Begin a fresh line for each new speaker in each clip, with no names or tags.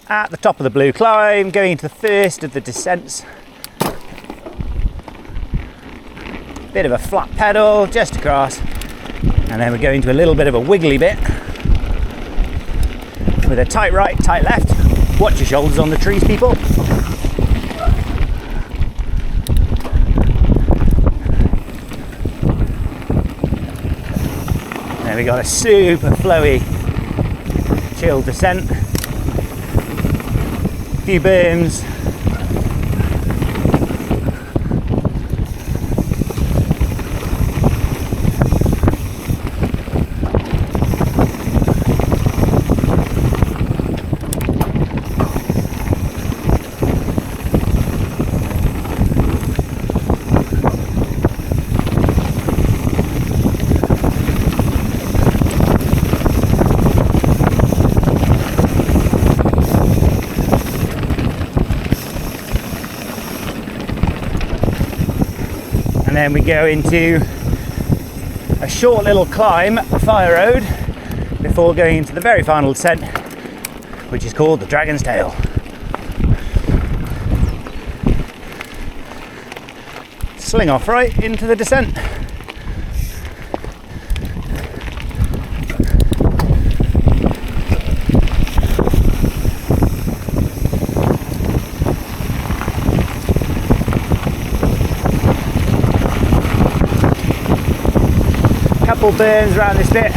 At the top of the blue climb, going into the first of the descents. Bit of a flat pedal just across, and then we're going to a little bit of a wiggly bit with a tight right, tight left. Watch your shoulders on the trees, people. There we got a super flowy, chill descent. A few berms. And then we go into a short little climb up the fire road before going into the very final descent, which is called the Dragon's Tail. Sling off right into the descent. Couple berms around this bit.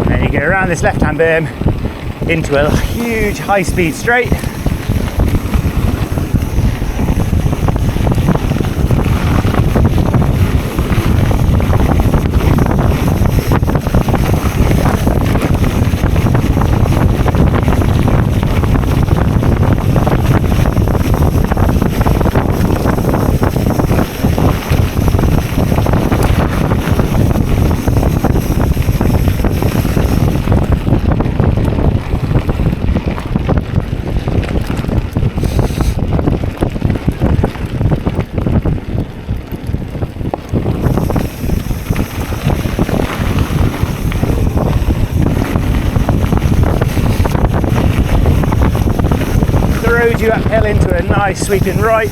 And then you go around this left-hand berm into a huge high-speed straight. You uphill into a nice sweeping right.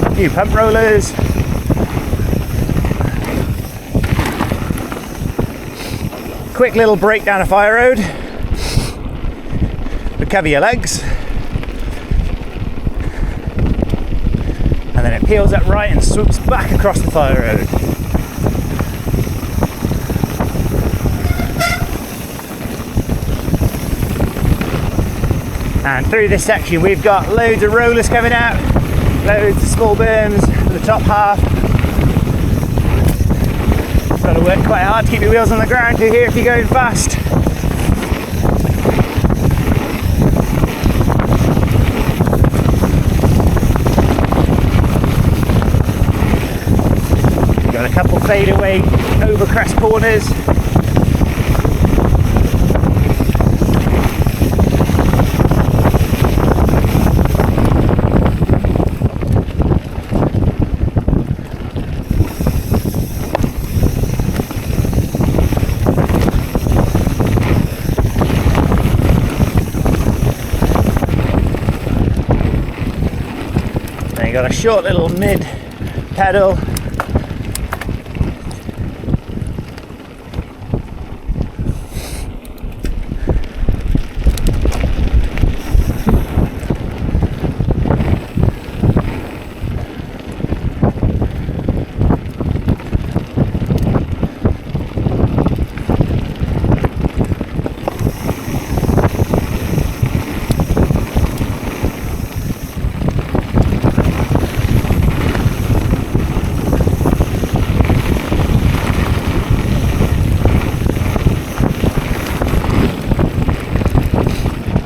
A few pump rollers. Quick little break down a fire road. Recover your legs. And then it peels up right and swoops back across the fire road. And through this section we've got loads of rollers coming out, loads of small berms for the top half. Got to work quite hard to keep your wheels on the ground through here if you're going fast. We've got a couple fadeaway over crest corners. Got a short little mid pedal.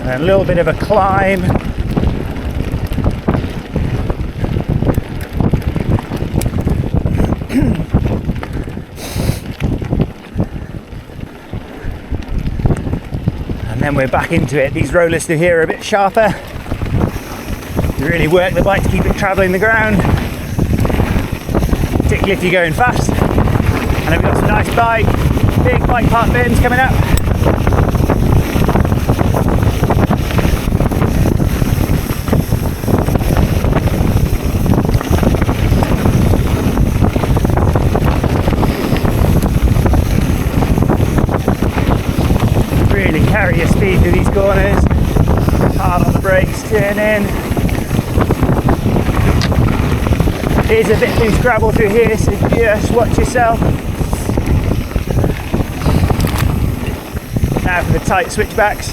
And a little bit of a climb. And then we're back into it. These rollers through here are a bit sharper. You really work the bike to keep it travelling the ground. particularly if you're going fast. And then we've got some nice big bike park bins coming up. Really carry your speed through these corners. Hard on the brakes, turn in. There's a bit loose gravel through here, so just watch yourself. Now for the tight switchbacks.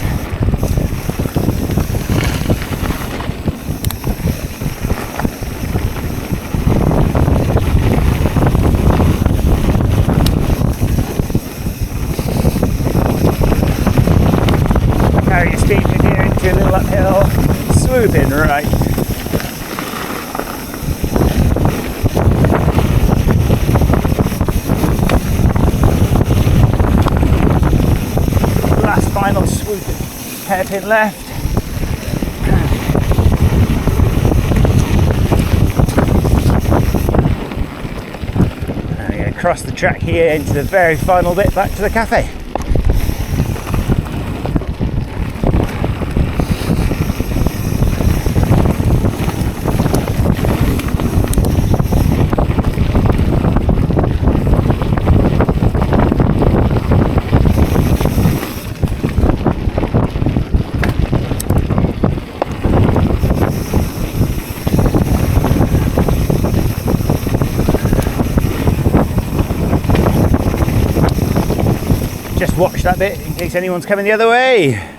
Carry your speed in here into a little uphill, swoop in right. Final swoop, hairpin left. And we're going to cross the track here into the very final bit back to the cafe. Just watch that bit in case anyone's coming the other way.